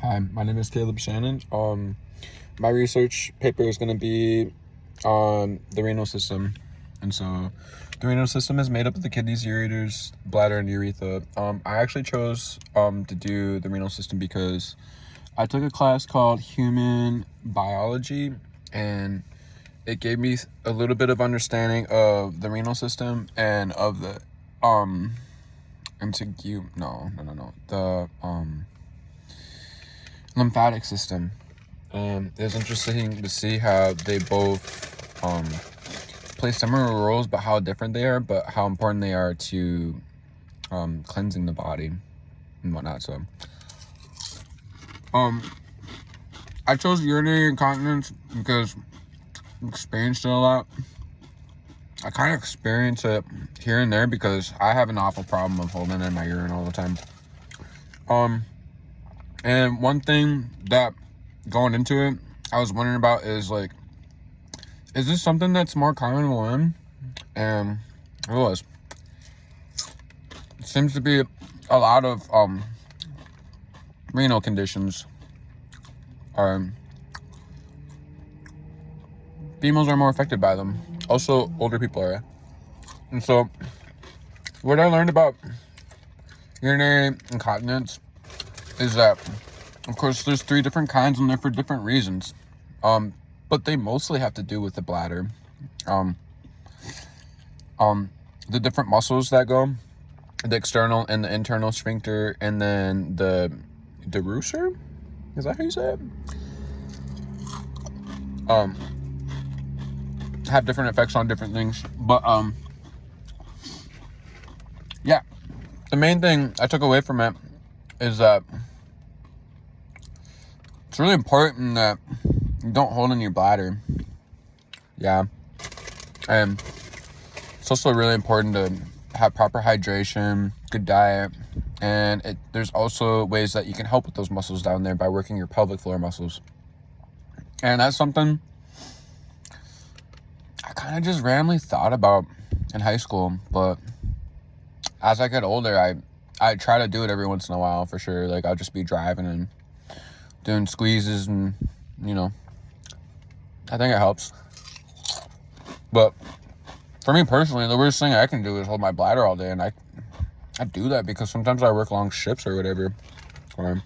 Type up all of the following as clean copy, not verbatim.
Hi, my name is Caleb Shannon. My research paper is going to be on the renal system. And so the renal system is made up of the kidneys, ureters, bladder, and urethra. I actually chose to do the renal system because I took a class called Human Biology, and it gave me a little bit of understanding of the renal system and of the the lymphatic system. It was interesting to see how they both play similar roles, but how different they are, but how important they are to cleansing the body and whatnot. So I chose urinary incontinence because I experienced it a lot. I kind of experience it here and there because I have an awful problem of holding in my urine all the time. And one thing that going into it, I was wondering about is is this something that's more common in women? And it was. It seems to be a lot of renal conditions. Females are more affected by them. Also, older people are. And so, what I learned about urinary incontinence is that, of course, there's 3 different kinds and they're for different reasons. But they mostly have to do with the bladder. The different muscles that go, the external and the internal sphincter, and then the derucer? Is that how you say it? Have different effects on different things. But, yeah. The main thing I took away from it is that it's really important that you don't hold in your bladder. Yeah. And it's also really important to have proper hydration, good diet, and there's also ways that you can help with those muscles down there by working your pelvic floor muscles. And that's something I kind of just randomly thought about in high school, but as I get older, I try to do it every once in a while for sure. I'll just be driving and doing squeezes and, I think it helps. But for me personally, the worst thing I can do is hold my bladder all day, and I do that because sometimes I work long shifts or whatever, or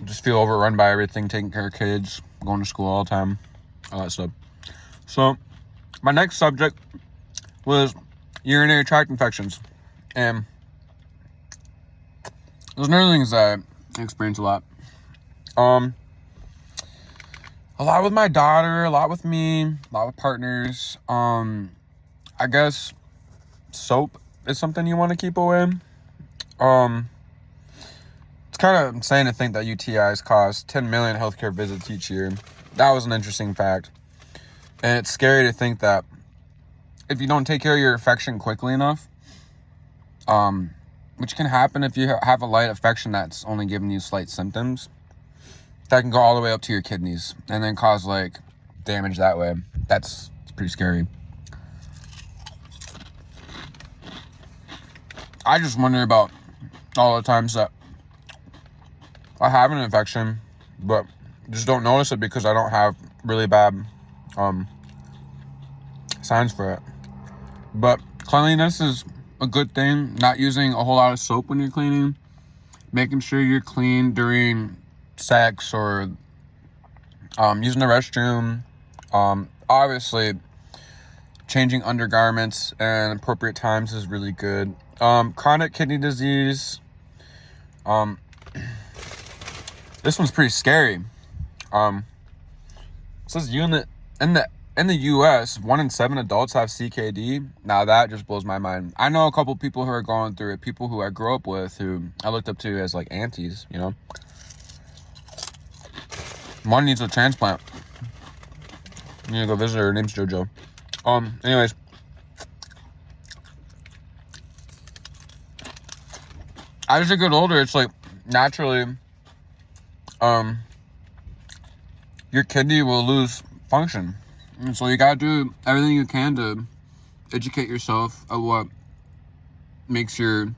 just feel overrun by everything, taking care of kids, going to school all the time, all that stuff. So my next subject was urinary tract infections, and those are things that I experience a lot. A lot with my daughter, a lot with me, a lot with partners. I guess soap is something you want to keep away. It's kind of insane to think that UTIs cause 10 million healthcare visits each year. That was an interesting fact. And it's scary to think that if you don't take care of your infection quickly enough, which can happen if you have a light infection that's only giving you slight symptoms, that can go all the way up to your kidneys and then cause damage that way. That's pretty scary. I just wonder about all the times that I have an infection, but just don't notice it because I don't have really bad signs for it. But cleanliness is a good thing. Not using a whole lot of soap when you're cleaning. Making sure you're clean during sex or using the restroom. Obviously, changing undergarments and appropriate times is really good. Chronic kidney disease. This one's pretty scary. It says in the U.S., 1 in 7 adults have CKD. Now that just blows my mind. I know a couple people who are going through it, people who I grew up with, who I looked up to as aunties, One needs a transplant. I need to go visit her. Her name's JoJo. Anyways. As you get older, it's naturally, your kidney will lose function. And so you gotta do everything you can to educate yourself of what makes your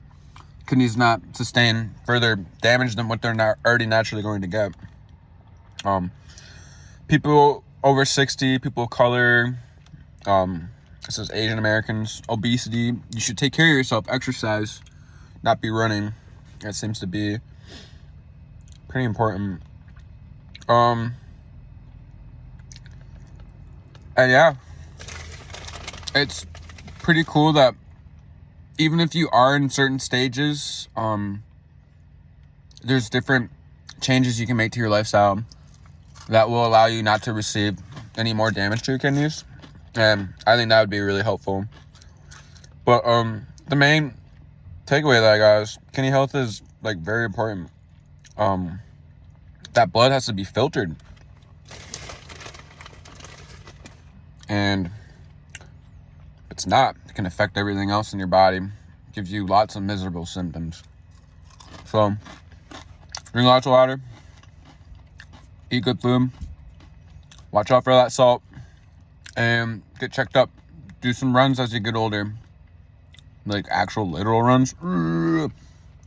kidneys not sustain further damage than what they're not already naturally going to get. People over 60, people of color, it says Asian Americans, obesity, you should take care of yourself, exercise, not be running. That seems to be pretty important. And yeah, it's pretty cool that even if you are in certain stages, there's different changes you can make to your lifestyle that will allow you not to receive any more damage to your kidneys. And I think that would be really helpful. But the main takeaway that I got is kidney health is like very important. That blood has to be filtered. And if it's not, it can affect everything else in your body. It gives you lots of miserable symptoms. So, drink lots of water. Eat good food. Watch out for that salt. And get checked up. Do some runs as you get older. Like actual literal runs.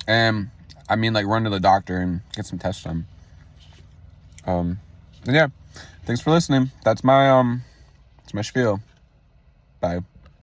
And I mean like run to the doctor and get some tests done. And yeah. Thanks for listening. That's my spiel. Bye.